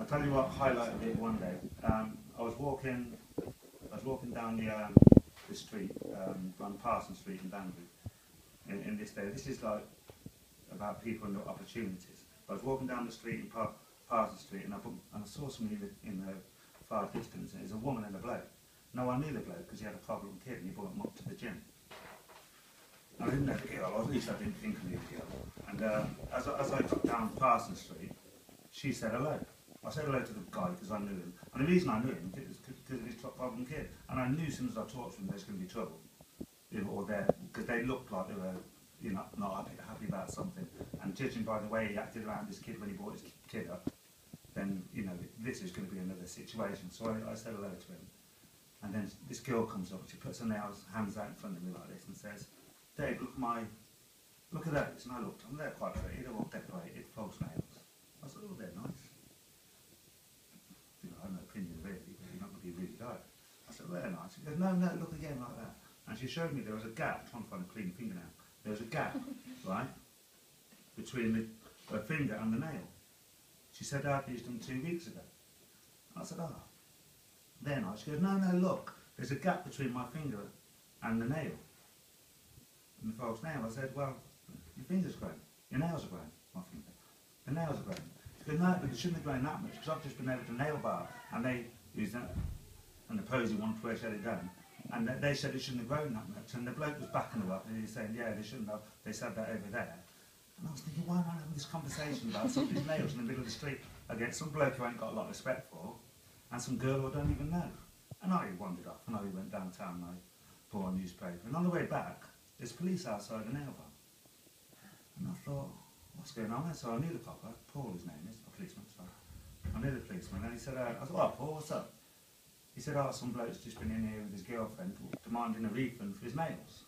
tell you what highlighted it one day. I was walking down the street, on Parsons Street in Danbury. In this day, this is like about people and their opportunities. I was walking down the street in Parsons Street, and I saw somebody in the far distance. And it was a woman and a bloke. No, I knew the bloke because he had a problem kid, and he brought him up to the gym. I didn't know the girl, or at least I didn't think I knew the girl. And as I got down Parsons Street, she said hello. I said hello to the guy because I knew him. And the reason I knew him was because of his problem kid. And I knew as soon as I talked to him there's going to be trouble. Or there, because they looked like they were, not happy about something. And judging by the way he acted around this kid when he brought his kid up, then, this is going to be another situation. So I said hello to him. And then this girl comes up, she puts her hands out in front of me like this and says, Dave, look at those. And I looked, and they're quite pretty, they're all decorated, false nails. I said, oh, they're nice. I have no opinion really, but you're not going to be really right. I said, well, they're nice. She goes, no, look again like that. And she showed me there was a gap, I'm trying to find a clean fingernail. There was a gap, right, between the finger and the nail. She said, I'd used them 2 weeks ago. I said, oh, they're nice. She goes, no, look, there's a gap between my finger and the nail. And the false nail. I said, well, your finger's grown. Your nails are grown, my finger. The nails are grown. She goes, no, but it shouldn't have grown that much because I've just been able to nail bar. And they used that, and the posy wanted to shut it down. And they said it shouldn't have grown that much. And the bloke was backing her up and he was saying, yeah, they shouldn't have. They said that over there. And I was thinking, why am I having this conversation about somebody's nails in the middle of the street against some bloke who I ain't got a lot of respect for and some girl who I don't even know? And I wandered off and I went downtown and I bought a newspaper. And on the way back, there's police outside a nail bar. And I thought, what's going on there? So I knew the copper, Paul his name is, a policeman, sorry. I knew the policeman and he said, I said, oh Paul, what's up? He said, oh, some bloke's just been in here with his girlfriend demanding a refund for his nails.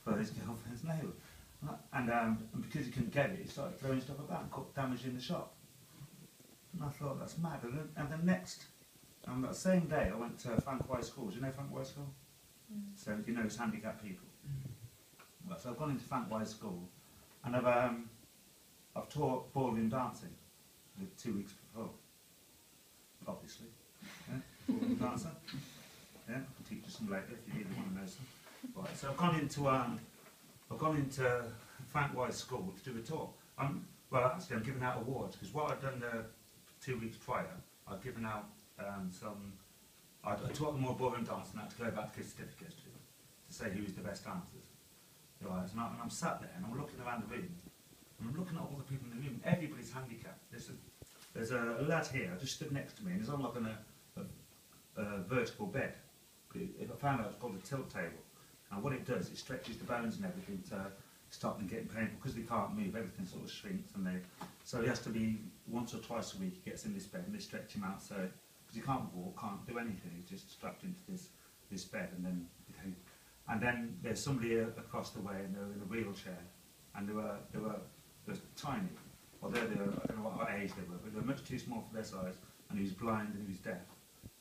For his girlfriend's nails. And because he couldn't get it, he started throwing stuff about and damaging the shop. And I thought, that's mad. And the next, that same day, I went to Frank White School. Do you know Frank White School? So, it's handicapped people. Well, so I've gone into Frank White School, and I've taught ballroom dancing 2 weeks before, obviously. Yeah, ballroom dancer. Yeah, I can teach you some later if you really want to know some. Right, so I've gone into Frank White School to do a talk. Well, actually, I'm giving out awards because what I'd done 2 weeks prior, I'd given out I taught them more ballroom dancing and I had to go back to get certificates to say who was the best dancers. Right, and I'm sat there and I'm looking around the room and I'm looking at all the people in the room. Everybody's handicapped. There's a lad here just stood next to me and he's on like a vertical bed. If I found out it's called a tilt table. And what it does, it stretches the bones and everything to stop them getting painful because they can't move. Everything sort of shrinks, and so he has to be once or twice a week. He gets in this bed and they stretch him out so because he can't walk, can't do anything. He's just strapped into this bed, and then there's somebody across the way and they're in a wheelchair, and they were tiny. Well, I don't know what age they were, but they were much too small for their size. And he was blind and he was deaf,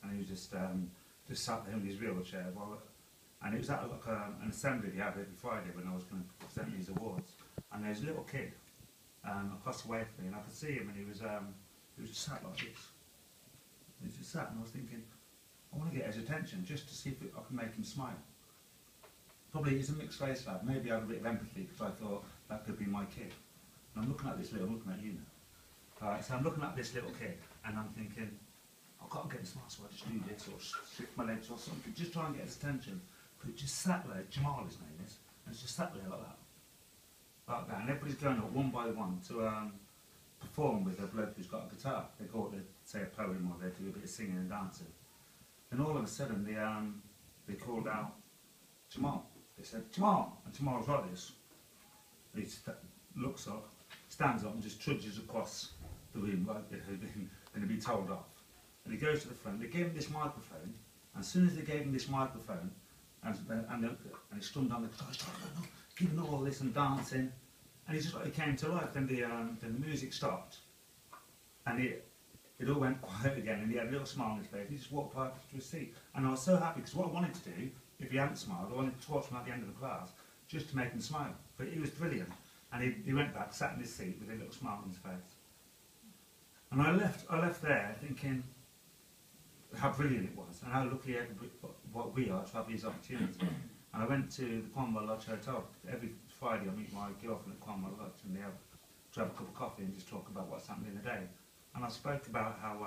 and he was just sat there in his wheelchair and it was at like an assembly they had every Friday when I was going to present these awards. And there was a little kid across the way from me, and I could see him, and he was just sat like this. He was just sat, and I was thinking, I want to get his attention just to see if I can make him smile. Probably he's a mixed race lad. Maybe I had a bit of empathy because I thought that could be my kid. And I'm looking at this I'm looking at you now. Alright, so I'm looking at this little kid, and I'm thinking, I've got to get him smile, so I just do this or shift my legs or something, just try and get his attention. But it just sat there, Jamal his name is, and it's just sat there like that. And everybody's going up one by one to perform with a bloke who's got a guitar. They call it, say, a poem, or they do a bit of singing and dancing. Then all of a sudden, they called out Jamal. They said, Jamal! And Jamal's like this. He looks up, stands up and just trudges across the room like they're going to be told off. And he goes to the front. They gave him this microphone, and as soon as they gave him this microphone, and he strummed on the guitar, he started giving all this and dancing, and he just like he came to life. Then the music stopped, and it all went quiet again, and he had a little smile on his face. He just walked back to his seat, and I was so happy because what I wanted to do, if he hadn't smiled, I wanted to watch him at the end of the class just to make him smile. But he was brilliant, and he went back, sat in his seat with a little smile on his face. And I left there thinking how brilliant it was and how lucky what we are to have these opportunities. And I went to the Cromwell Lodge Hotel. Every Friday I meet my girlfriend at Cromwell Lodge and they have to have a cup of coffee and just talk about what's happening in the day. And I spoke about how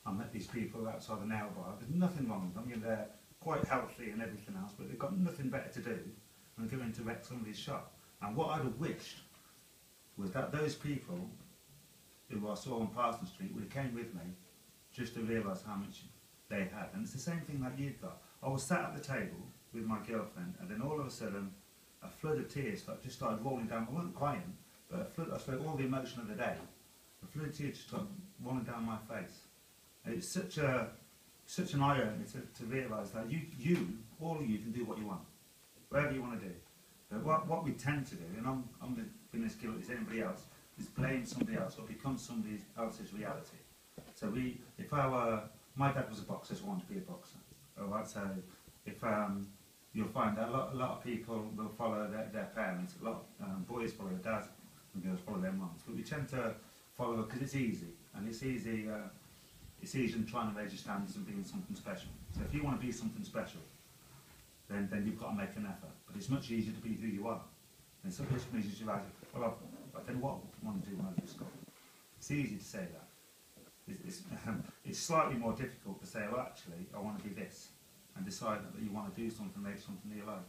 I met these people outside the nail bar. There's nothing wrong with them. You know, they're quite healthy and everything else, but they've got nothing better to do than go into wreck somebody's shop. And what I'd have wished was that those people who I saw on Parsons Street would have came with me just to realise how much they had. And it's the same thing that you've got. I was sat at the table with my girlfriend and then all of a sudden a flood of tears just started rolling down. I wasn't crying, but a flood, I suppose all the emotion of the day, a flood of tears just started rolling down my face. And it's such an eye-opener to realise that all of you can do what you want, whatever you want to do. But what we tend to do, and I'm being as guilty as anybody else, is blame somebody else or become somebody else's reality. So my dad was a boxer, so I wanted to be a boxer. Alright, so if you'll find that a lot of people will follow their parents, a lot of boys follow their dads and girls follow their moms. But we tend to follow because it's easy, and it's easy in trying to raise your standards and being something special. So if you want to be something special, then you've got to make an effort. But it's much easier to be who you are. And so this means you realize, well, I don't know what I want to do when I do school. It's easy to say that. It's slightly more difficult to say, well, actually, I want to be this, and decide that you want to do something, maybe something in your life.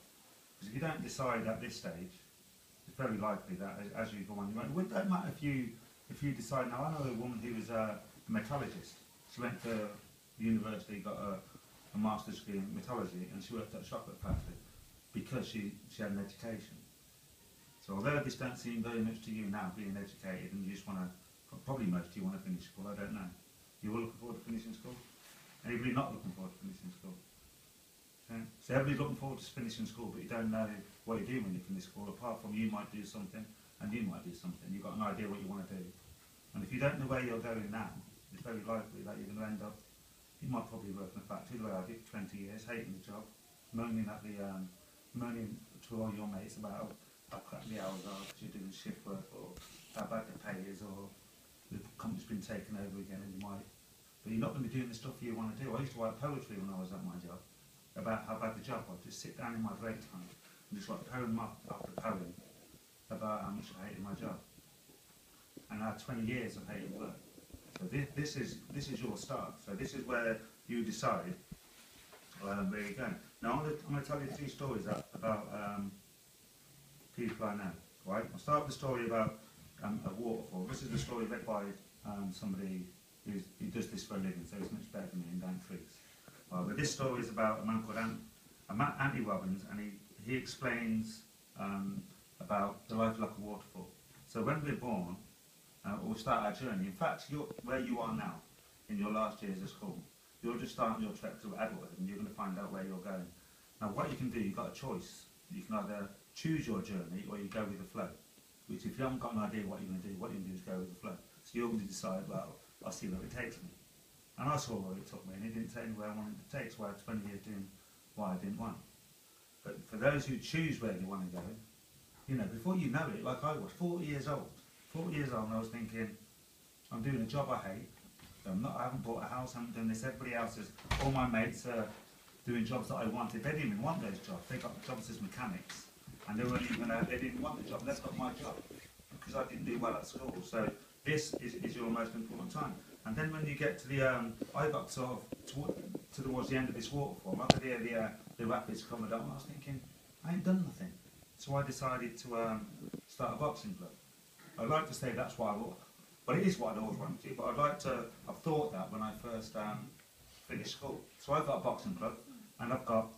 Because if you don't decide at this stage, it's very likely that as you go on, it don't matter if you decide. Now, I know a woman who was a metallurgist. She went to university, got a master's degree in metallurgy, and she worked at a chocolate factory because she had an education. So although this don't seem very much to you now, being educated, and you just want to, probably most of you want to finish school, I don't know. You all looking forward to finishing school? Anybody not looking forward to finishing school? Okay. So everybody's looking forward to finishing school, but you don't know what you do when you finish school, apart from you might do something, and you might do something. You've got an idea what you want to do. And if you don't know where you're going now, it's very likely that you're going to end up, you might probably work in a factory the way I did for 20 years, hating the job, moaning to all your mates about how crap the hours are because you're doing shift work, or how bad the pay is, or the company's been taken over again and but you're not going to be doing the stuff you want to do. I used to write poetry when I was at my job about how bad the job was. Just sit down in my break time and just write poem after poem about how much I hated my job. And I had 20 years of hating work. So this is your start. So this is where you decide where you're going. Now I'm going to tell you 3 stories about people I know. Right? I'll start with the story about a waterfall. This is the story read by somebody who does this for a living, so he's much better than me in down trees. But this story is about a man called Anthony Robbins, and he explains about the life like a waterfall. So when we're born, we'll start our journey. In fact, where you are now, in your last years of school, you're just starting your trek to adulthood, and you're going to find out where you're going. Now, what you can do, you've got a choice. You can either choose your journey, or you go with the flow. Which, if you haven't got an idea what you're going to do, what you're going to do is go with the flow. So you're going to decide, well, I'll see where it takes me. And I saw where it took me, and it didn't take me where I wanted it to take, so I had 20 years doing what I didn't want. But for those who choose where they want to go, you know, before you know it, like I was, 40 years old, and I was thinking, I'm doing a job I hate, I haven't bought a house, I haven't done this, everybody else is, all my mates are doing jobs that I wanted. They didn't even want those jobs, they got jobs as mechanics, and they didn't want the job, and that's not my job, because I didn't do well at school. So this is your most important time. And then when you get to I got sort of towards the end of this waterfall, I could hear the rapids coming down, and I was thinking, I ain't done nothing. So I decided to start a boxing club. I'd like to say that's why but it is what I'd always wanted to do, but I've thought that when I first finished school. So I've got a boxing club, and I've got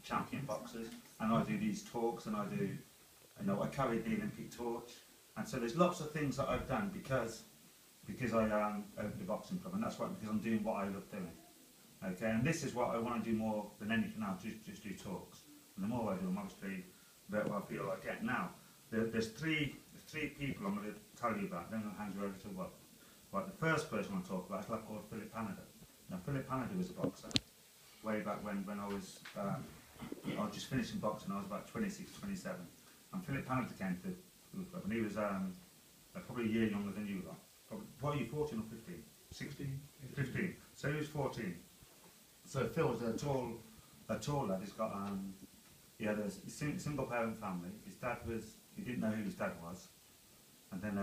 champion boxers, and I do these talks, and I carry the Olympic torch, and so there's lots of things that I've done because I opened the boxing club, and that's why, because I'm doing what I love doing. Okay, and this is what I want to do more than anything else, just do talks. And the more I do them, obviously, the better I feel I get. Now, there's three people I'm going to tell you about, then I'll hand you over to Rob. Right, the first person I want to talk about is a lad called Philip Panada. Now, Philip Panada was a boxer way back when I was just finishing boxing. I was about 26, 27, and Philip Panada came to the club, and he was probably a year younger than you are. Probably, what are you, 14 or 15? 16? 15. So he was 14. So Phil was a tall lad. He's got, he had a single parent family. His dad was, he didn't know who his dad was. And then,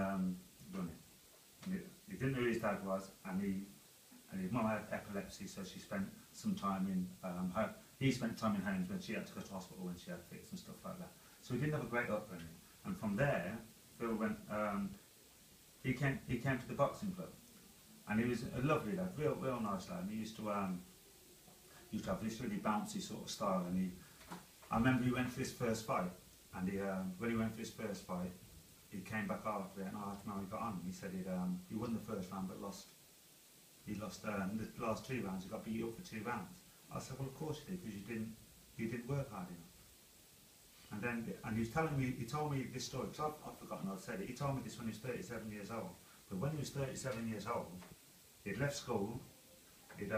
he didn't know who his dad was, and his mum had epilepsy, so she spent some time in, he spent time in homes when she had to go to hospital when she had fits and stuff like that. So he didn't have a great upbringing. And from there, Phil went, he came to the boxing club. And he was a lovely lad, real nice lad. And he used to have this really bouncy sort of style. And I remember he went for his first fight. And when he went for his first fight, he came back after it, and I asked him how he got on. He said he won the first round, but lost. He lost the last 2 rounds. He got beat up for 2 rounds. I said, well, of course you did, because you didn't work hard enough. And he was telling me, he told me this story, because I've forgotten I'd said it. He told me this when he was 37 years old. But when he was 37 years old, he'd left school. He'd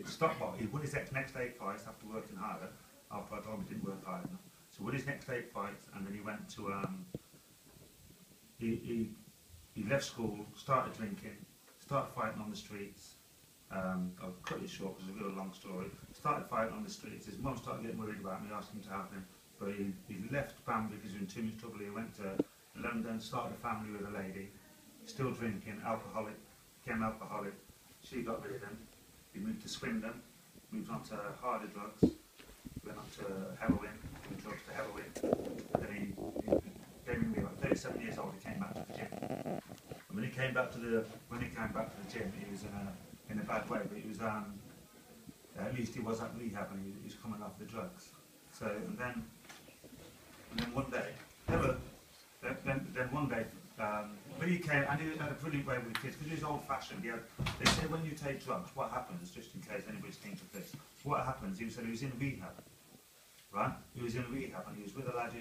stopped. He won his next 8 fights after working harder. After I told him he didn't work hard enough. So won his next 8 fights, and then he went to. He left school, started drinking, started fighting on the streets. I'll cut it short because it's a real long story. Started fighting on the streets. His mum started getting worried about me, asked him to help him. But he left Bam because he was in too much trouble. He went to London, started a family with a lady, still drinking, alcoholic, became alcoholic. She got rid of him. He moved to Swindon, moved on to harder drugs, went on to heroin, from drugs to heroin. Then he came in, about 37 years old, he came back to the gym. And when he came back to the gym, he was in a bad way, but he was at least he was at rehab and he was coming off the drugs. So and then one day, but he came and he had a brilliant way with the kids because he was old-fashioned. They say when you take drugs, what happens? Just in case anybody's thinking of this, what happens? He said he was in rehab, right? He was in rehab and he was with a lad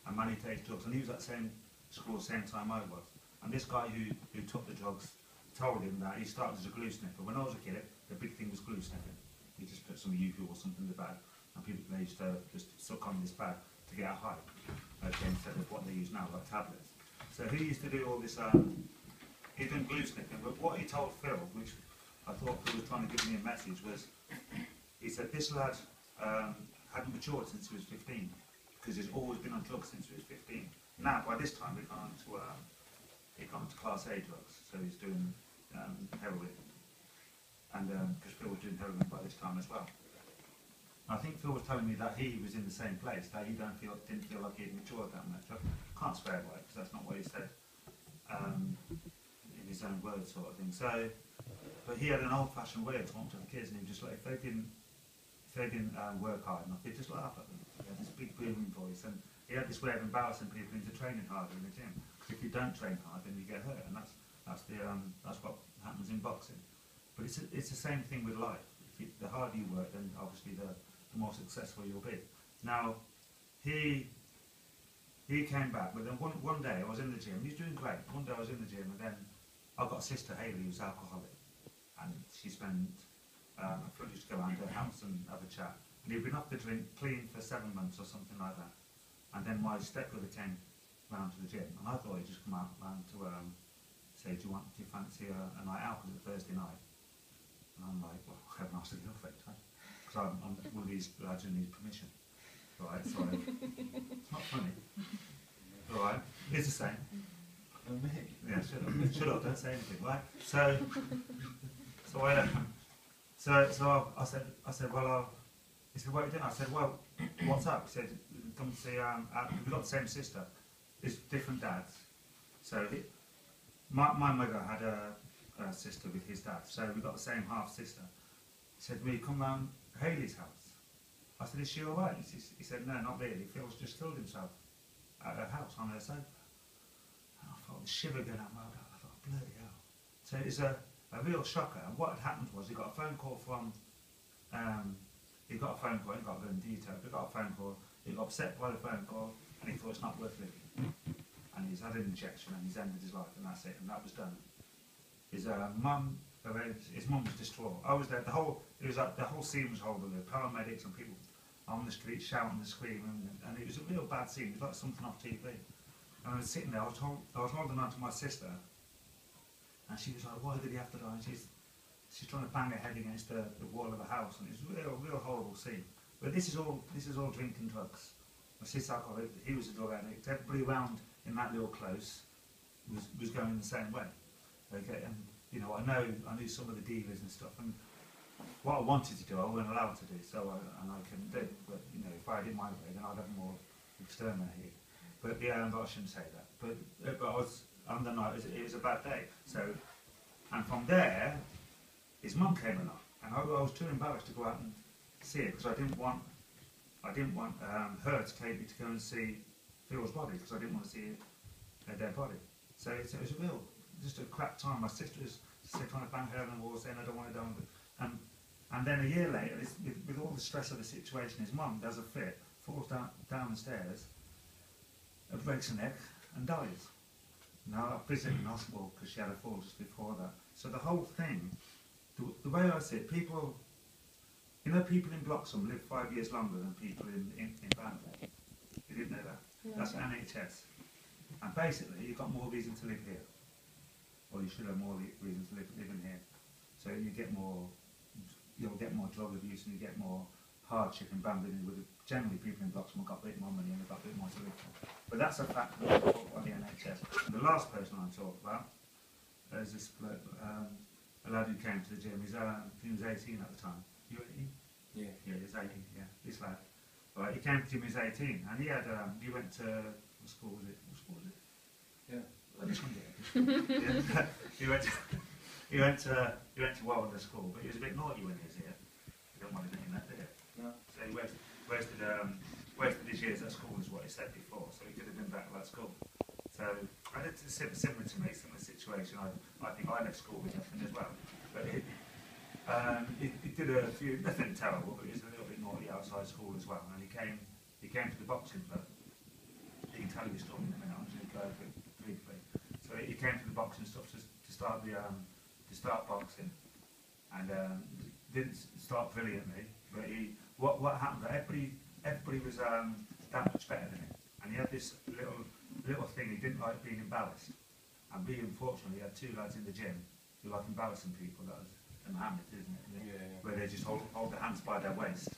and man, he takes drugs, and he was at the same school, same time I was. And this guy who took the drugs told him that he started as a glue sniffer. When I was a kid, the big thing was glue sniffing. You just put some UV or something in the bag, and people they used to just suck on this bag to get a high, okay, instead of what they use now, like tablets. So he used to do all this. He done glue sniffing, but what he told Phil, which I thought Phil was trying to give me a message, was he said this lad hadn't matured since he was 15. Because he's always been on drugs since he was 15. Now, by this time, he'd gone to Class A drugs, so he's doing heroin. And because Phil was doing heroin by this time as well. I think Phil was telling me that he was in the same place, that he didn't feel like he'd matured that much. I can't swear by it, because that's not what he said in his own words, sort of thing. So, but he had an old-fashioned way of talking to the kids, and he was just like, if they didn't work hard enough, he'd just laugh at them. He had this big booming voice, and he had this way of embarrassing people into training harder in the gym. Because if you don't train hard, then you get hurt, and that's what happens in boxing. But it's the same thing with life. The harder you work, then obviously the more successful you'll be. Now, he came back, but then one day I was in the gym. He was doing great. One day I was in the gym, and then I've got a sister, Hayley, who's alcoholic, and she spent. I thought used to go around to her house and have a chat. And he'd been off the drink clean for 7 months or something like that. And then my stepbrother came round to the gym, and I thought he'd just come out round to say, do you fancy a night out? Because it's Thursday night. And I'm like, well, I haven't asked the girlfriend, because I'm one of these lads who needs permission. Right, so it's not funny. Alright, it's the same. Yeah, shut up, don't say anything, right? So I said, well, he said, what are you doing? I said, well, what's up? He said, come see, we've got the same sister. It's different dads. So my mother had a sister with his dad, so we got the same half sister. He said, will you come round Hayley's house? I said, is she all right? He said, no, not really. Phil's just killed himself at her house on her sofa. And I felt the shiver going up my back. I thought, bloody hell. So it's a real shocker. And what had happened was he got a phone call from, he got a phone call, he got a bit in detail, he got a phone call, he got upset by the phone call, and he thought it's not worth living. And he's had an injection and he's ended his life, and that's it, and that was done. His mum was distraught. I was there, the whole scene was horrible. The paramedics and people on the street shouting and screaming, and it was a real bad scene. It was like something off TV. And I was sitting there, I was holding on to my sister, and she was like, why did he have to die? And she's trying to bang her head against the wall of the house, and it's a real horrible scene. But this is all drinking drugs. My sister alcoholic, he was a drug addict. Everybody around in that little close was going the same way. Okay, and you know, I knew some of the dealers and stuff, and what I wanted to do, I wasn't allowed to do, so I couldn't do. But you know, if I did my way, then I'd have more exterminated. But yeah, I shouldn't say that. But I was on the night. It was a bad day. So, and from there, his mum came along, and I was too embarrassed to go out and see it because I didn't want her to take me to go and see Phil's body because I didn't want to see a dead body. So it was just a crap time. My sister was trying to bang her on the wall saying I don't want to die. And then a year later, with all the stress of the situation, his mum does a fit, falls down the stairs, breaks her neck and dies. Now I visited in hospital because she had a fall just before that. So the whole thing, the way I see it, people, you know, people in Bloxham live 5 years longer than people in Bangor. You didn't know that? No. That's NHS. And basically, you've got more reason to live here. Or you should have more reason to live in here. So you'll get more drug abuse and you get more hardship in Bangor. Generally, people in Bloxham have got a bit more money and they've got a bit more to live for. But that's a fact that we talk about the NHS. And the last person I talk about is this bloke, a lad who came to the gym. He was 18 at the time. You 18? Yeah. Yeah, he was 18, yeah. This lad. Right, he came to the gym, he was 18, and he went to, what school was it? Yeah. Well, this one, yeah. He went to Warriner School, but he was a bit naughty when he was here. He didn't want to get in that, did he? No. So he wasted his years at school, is what he said before, so he could have been back at that school. So, and it's similar to me, similar situation. I think I left school with nothing as well. But he did a few, nothing terrible, but he was a little bit naughty outside school as well. And he came to the boxing club. He can tell you the story in a minute, I'm just going to go over it briefly. So he came to the boxing stuff to start boxing, and didn't start brilliantly. But what happened? Everybody was that much better than him, and he had this little thing. He didn't like being embarrassed, and unfortunately, he had two lads in the gym who like embarrassing people. That was Mohammed, isn't it? Yeah. Where they just hold their hands by their waist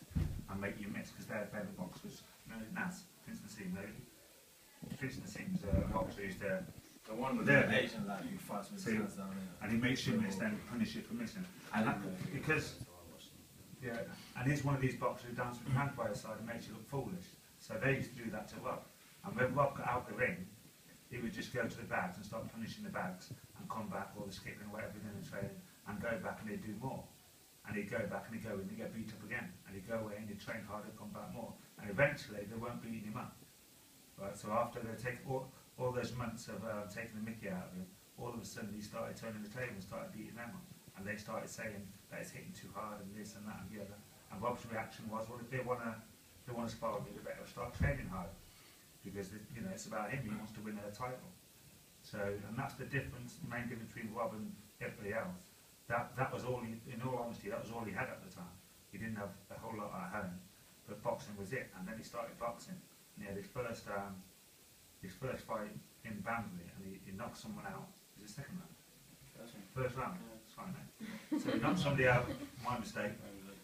and make you miss because their favourite box was Naz, Prince Nassim. Prince Nassim's boxer who's there. The one with the Asian lad who fights with his hands down there. And he makes you miss, then punish you for missing. And because, yeah, and he's one of these boxers who dances with your hand by his side and makes you look foolish. So they used to do that to Rob. And when Rob got out the ring, he would just go to the bags and start punishing the bags and come back, or the skipping, whatever in the training, and go back and he'd do more. And he'd go back and he'd go and he'd get beat up again. And he'd go away and he'd train harder, come back more. And eventually they weren't beating him up. Right, so after they take all those months of taking the mickey out of him, all of a sudden he started turning the table and started beating them up. And they started saying that it's hitting too hard and this and that and the other. And Rob's reaction was, well, if they want to spar me, they better start training hard. Because, you know, it's about him, he wants to win a title. So, and that's the difference, the main difference between Rob and everybody else. That was all he, in all honesty, that was all he had at the time. He didn't have a whole lot at home, but boxing was it. And then he started boxing. And he had his first fight in Banbury, and he knocked someone out. Was it second round? First round. Yeah. It's fine, mate. So he knocked somebody out. My mistake.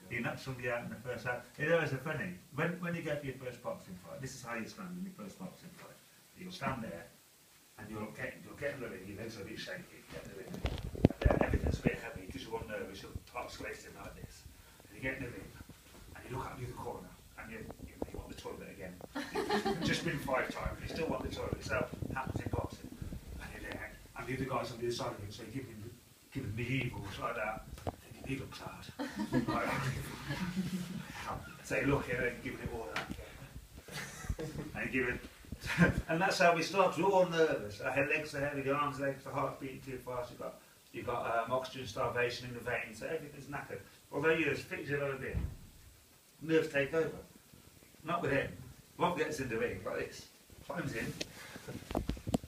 He knocked somebody out in the first round. It was funny. When you go for your first boxing fight, this is how you stand in your first boxing fight. You'll stand there, and you'll get in the ring. Your legs are a bit shaky. Get in the ring. And everything's a bit heavy because you're all nervous. Your heart's racing like this. And you get in the ring, and you look out the corner, and you want the toilet again. You've just been 5 times, you still want the toilet. So happens in boxing. And you're there, and the other guys on the other side of him, so you're giving me evils like that. Thinking, he looks hard. So you look here and giving it all that. And you give it. And that's how we start. We're all nervous. Our legs are heavy, the arms, legs, the heart's beating too fast. You've got oxygen starvation in the veins, so everything's knackered. Although you're as fit as you've ever been, nerves take over. Not with him. Rob gets in the ring like this, climbs in.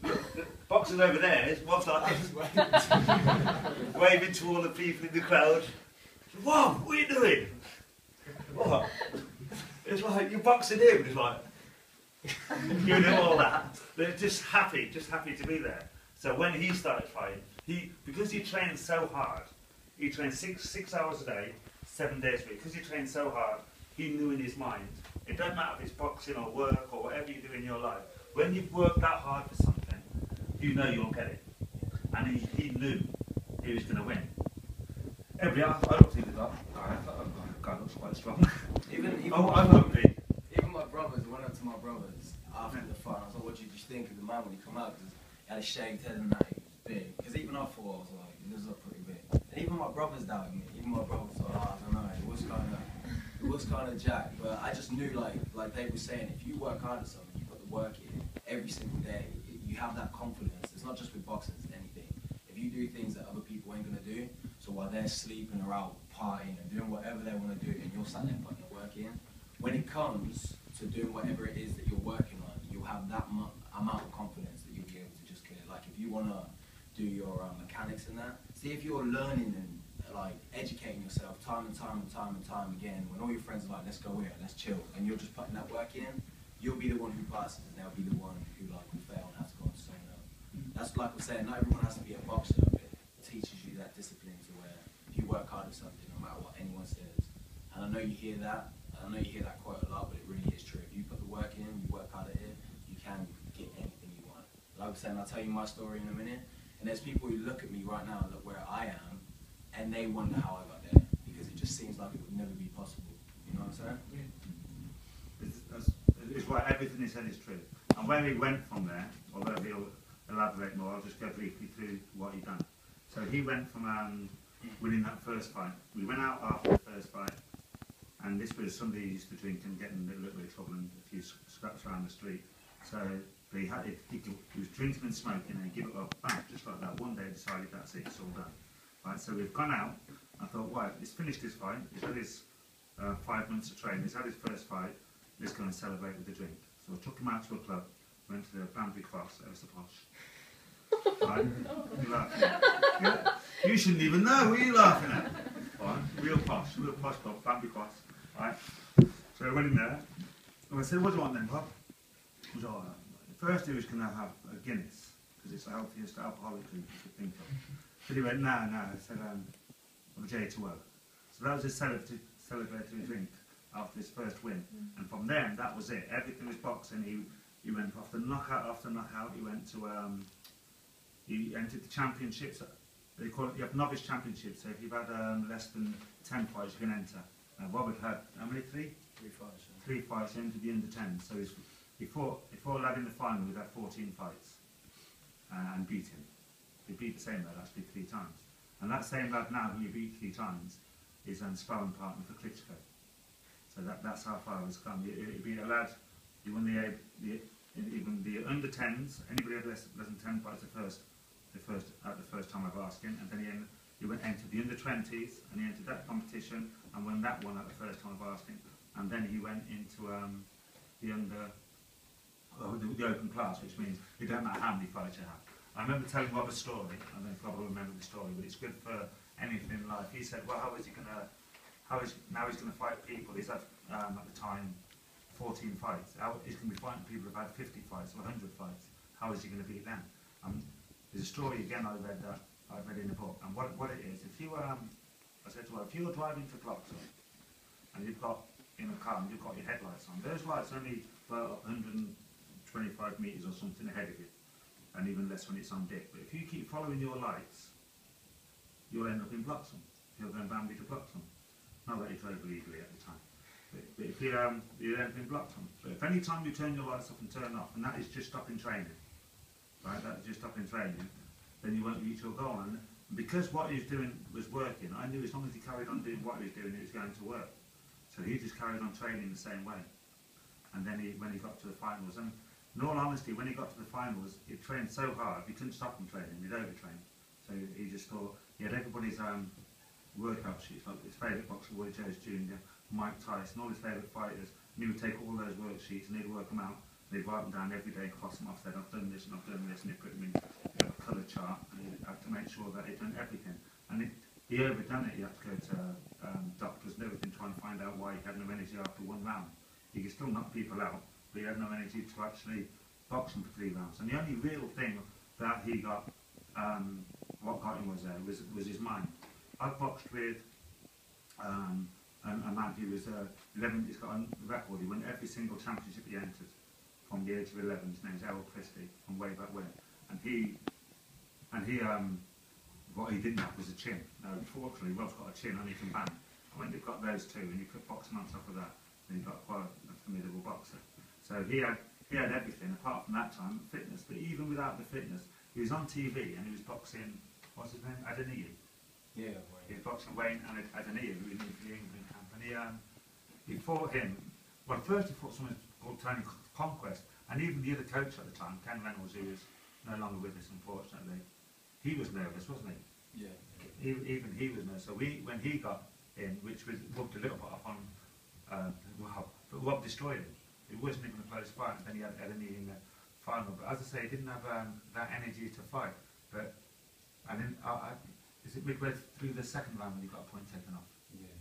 The boxer's over there, Rob's like this, waving to all the people in the crowd. Rob, what are you doing? What? It's like, you're boxing him. It's like, you do all that. They're just happy to be there. So when he started fighting, because he trained so hard, he trained six hours a day, 7 days a week. Because he trained so hard, he knew in his mind, it doesn't matter if it's boxing or work or whatever you do in your life, when you've worked that hard for something, you know you'll get it. And he knew he was going to win. I looked at him up. God looks quite strong. Even my brothers, I went up to my brothers after the fight. I was like, what did you think of the man when he come out? Because he had a shaved head and that, he was big. Because even I thought, I was like, he does look pretty big. And even my brothers doubted me. Even my brothers were like, I don't know, it was kind of jacked. But I just knew, like Dave was saying, if you work hard at something, you put the work in every single day, you have that confidence. It's not just with boxing, it's anything. If you do things that other people ain't going to do, so while they're sleeping or out partying and doing whatever they want to do, and you're sat there putting the work in, when it comes to doing whatever it is that you're working on, you'll have that amount of confidence that you'll be able to just clear. Like if you want to do your mechanics and that, see if you're learning and like educating yourself time and time again, when all your friends are like, let's go here, let's chill, and you're just putting that work in, you'll be the one who passes and they'll be the one who like will fail and have to go on saying no. That's like I'm saying, not everyone has to be a boxer, but it teaches you that discipline to where if you work hard at something, no matter what anyone says. And I know you hear that quite a lot, but it really is true. If you put the work in, you work hard at it, you can get anything you want. Like I'm saying, I'll tell you my story in a minute, and there's people who look at me right now, look where I am, and they wonder how I got there, because it just seems like it would never be possible. You know what I'm saying? It's right, everything he said is true. And where he went from there, although he'll elaborate more, I'll just go briefly through what he done. So he went from winning that first fight. We went out after the first fight, and this was somebody who used to drink and get in a little bit of trouble and a few scraps around the street. So he was drinking and smoking, and he gave it up, bang, just like that. One day decided that's it, it's all done. Right, so we've gone out. I thought, right, he's finished his fight. He's had his 5 months of training. He's had his first fight. Let's go and celebrate with a drink. So I took him out to a club. Went to the Banbury Cross. It was so posh. Right? You're laughing at? Yeah. You shouldn't even know. What are you laughing at? Right? Real posh club, Banbury Cross. Right? So I went in there. And I said, what do you want then, Bob? He was all right. First he was going to have a Guinness, because it's the healthiest alcoholic drink you could think of. But he went, no. I said, I'm a J2O. So that was his celebratory drink after his first win. And from then, that was it. Everything was boxing. He went after knockout after knockout. He went to, he entered the championships. They call it, you have novice championships. So if you've had less than 10 fights, you can enter. Robert had, how many, three? 3 fights. Yeah. 3 fights, he entered the under 10. So he fought a lad in the final who had 14 fights and beat him. He beat the same lad actually 3 times. And that same lad now who he beat 3 times is a sparring partner for Klitschko. So that's how far it's come. He beat a lad, he won even the under 10s, anybody had less than 10 fights the first time I've asked him, and then he went entered the under 20s, and he entered that competition and won that one at the first time I've asked him, and then he went into the open class, which means it don't matter how many fights you have. I remember telling Rob a story, I don't know if Rob will remember the story, but it's good for anything in life. He said, well, now he's going to fight people. He's had, at the time, 14 fights. He's going to be fighting people who've had 50 fights or 100 fights. How is he going to beat them? There's a story, again, I read in the book, and what it is, if you, I said to her, if you're driving to Bloxham, and you've got, in a car, and you've got your headlights on, those lights only about 125 metres or something ahead of you, and even less when it's on dip. But if you keep following your lights, you'll end up in Bloxham. You'll go Banbury to Bloxham. Not that he drove legally at the time. But if you end up in Bloxham. But if any time you turn your lights off and turn off, and that is just stopping training, right? That's just stopping training, then you won't reach your goal. And because what he was doing was working, I knew as long as he carried on doing what he was doing, it was going to work. So he just carried on training the same way. And then when he got to the finals, and in all honesty, when he got to the finals, he trained so hard, he couldn't stop him training, he'd overtrained. So he just thought, he had everybody's workout sheets, like his favourite boxer, Roy Jones Jr., Mike Tyson, all his favourite fighters, and he would take all those worksheets and he'd work them out, and he'd write them down every day, cross them off, said, I've done this and I've done this, and he'd put them in a colour chart, and he'd have to make sure that he'd done everything. And he overdone it, he had to go to doctors and everything, trying to find out why he had no energy after 1 round. He could still knock people out, but he had no energy to actually boxing for 3 rounds. And the only real thing that he got, what got him was his mind. I've boxed with a man who was 11, he's got a record, he won every single championship he entered from the age of 11. His name's Earle from way back when. And he what he didn't have was a chin. Now, unfortunately, Rob's got a chin and he can bang. I mean, you've got those two, and you put boxing on top of that, then you've got quite a formidable boxer. So he had everything apart from that time, fitness. But even without the fitness, he was on TV and he was boxing. What's his name? Adeniyi. Yeah. He was boxing Wayne and Adeniyi, who was in the England camp, and he fought him. Well, first he fought someone called Tony Conquest, and even the other coach at the time, Ken Reynolds, who is no longer with us, unfortunately. He was nervous, wasn't he? Yeah. Even he was nervous. So when he got in, which was rubbed a little bit off on Rob, but Rob destroyed him. It wasn't even a close fight. Then he had Adeniyi in the final. But as I say, he didn't have that energy to fight. But and then is it midway through the second round when you got a point taken off? Yeah.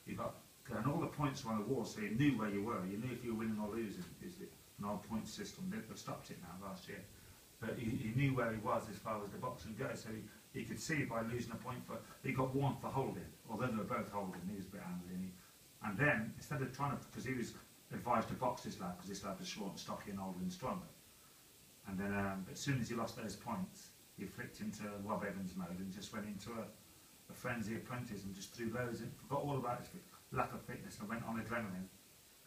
You got, and all the points were on the wall, so you knew where you were. You knew if you were winning or losing. Is it an old point system? They've stopped it now last year. But he knew where he was as far as the boxing goes, so he could see by losing a point he got one for holding, although they were both holding, he was a bit angry. And then, instead of trying to, because he was advised to box this lad, because this lad was short and stocky and older and stronger. And then, as soon as he lost those points, he flicked into Rob Evans mode and just went into a frenzy apprentice and just threw loads in, forgot all about his lack of fitness and went on adrenaline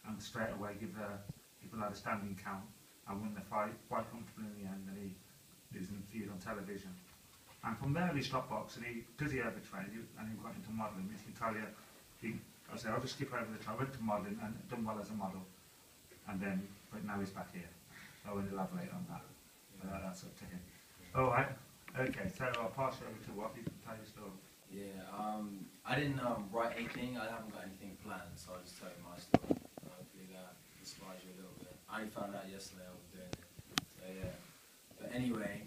and straight away give the lad a standing count and win the fight quite comfortably in the end, and he was viewed on television. And from there he stopped boxing, because he overtrained, and he got into modelling. He can tell you, I said, I'll just skip over the time, I went to modelling and done well as a model, and then, but now he's back here. So I won't elaborate on that. That's up to him. All right, okay, so I'll pass you over to what you can tell your story. Yeah, I didn't write anything, I haven't got anything planned, so I'll just tell you my story. Hopefully that inspires you a little bit. I only found out yesterday I was doing it, so yeah. But anyway,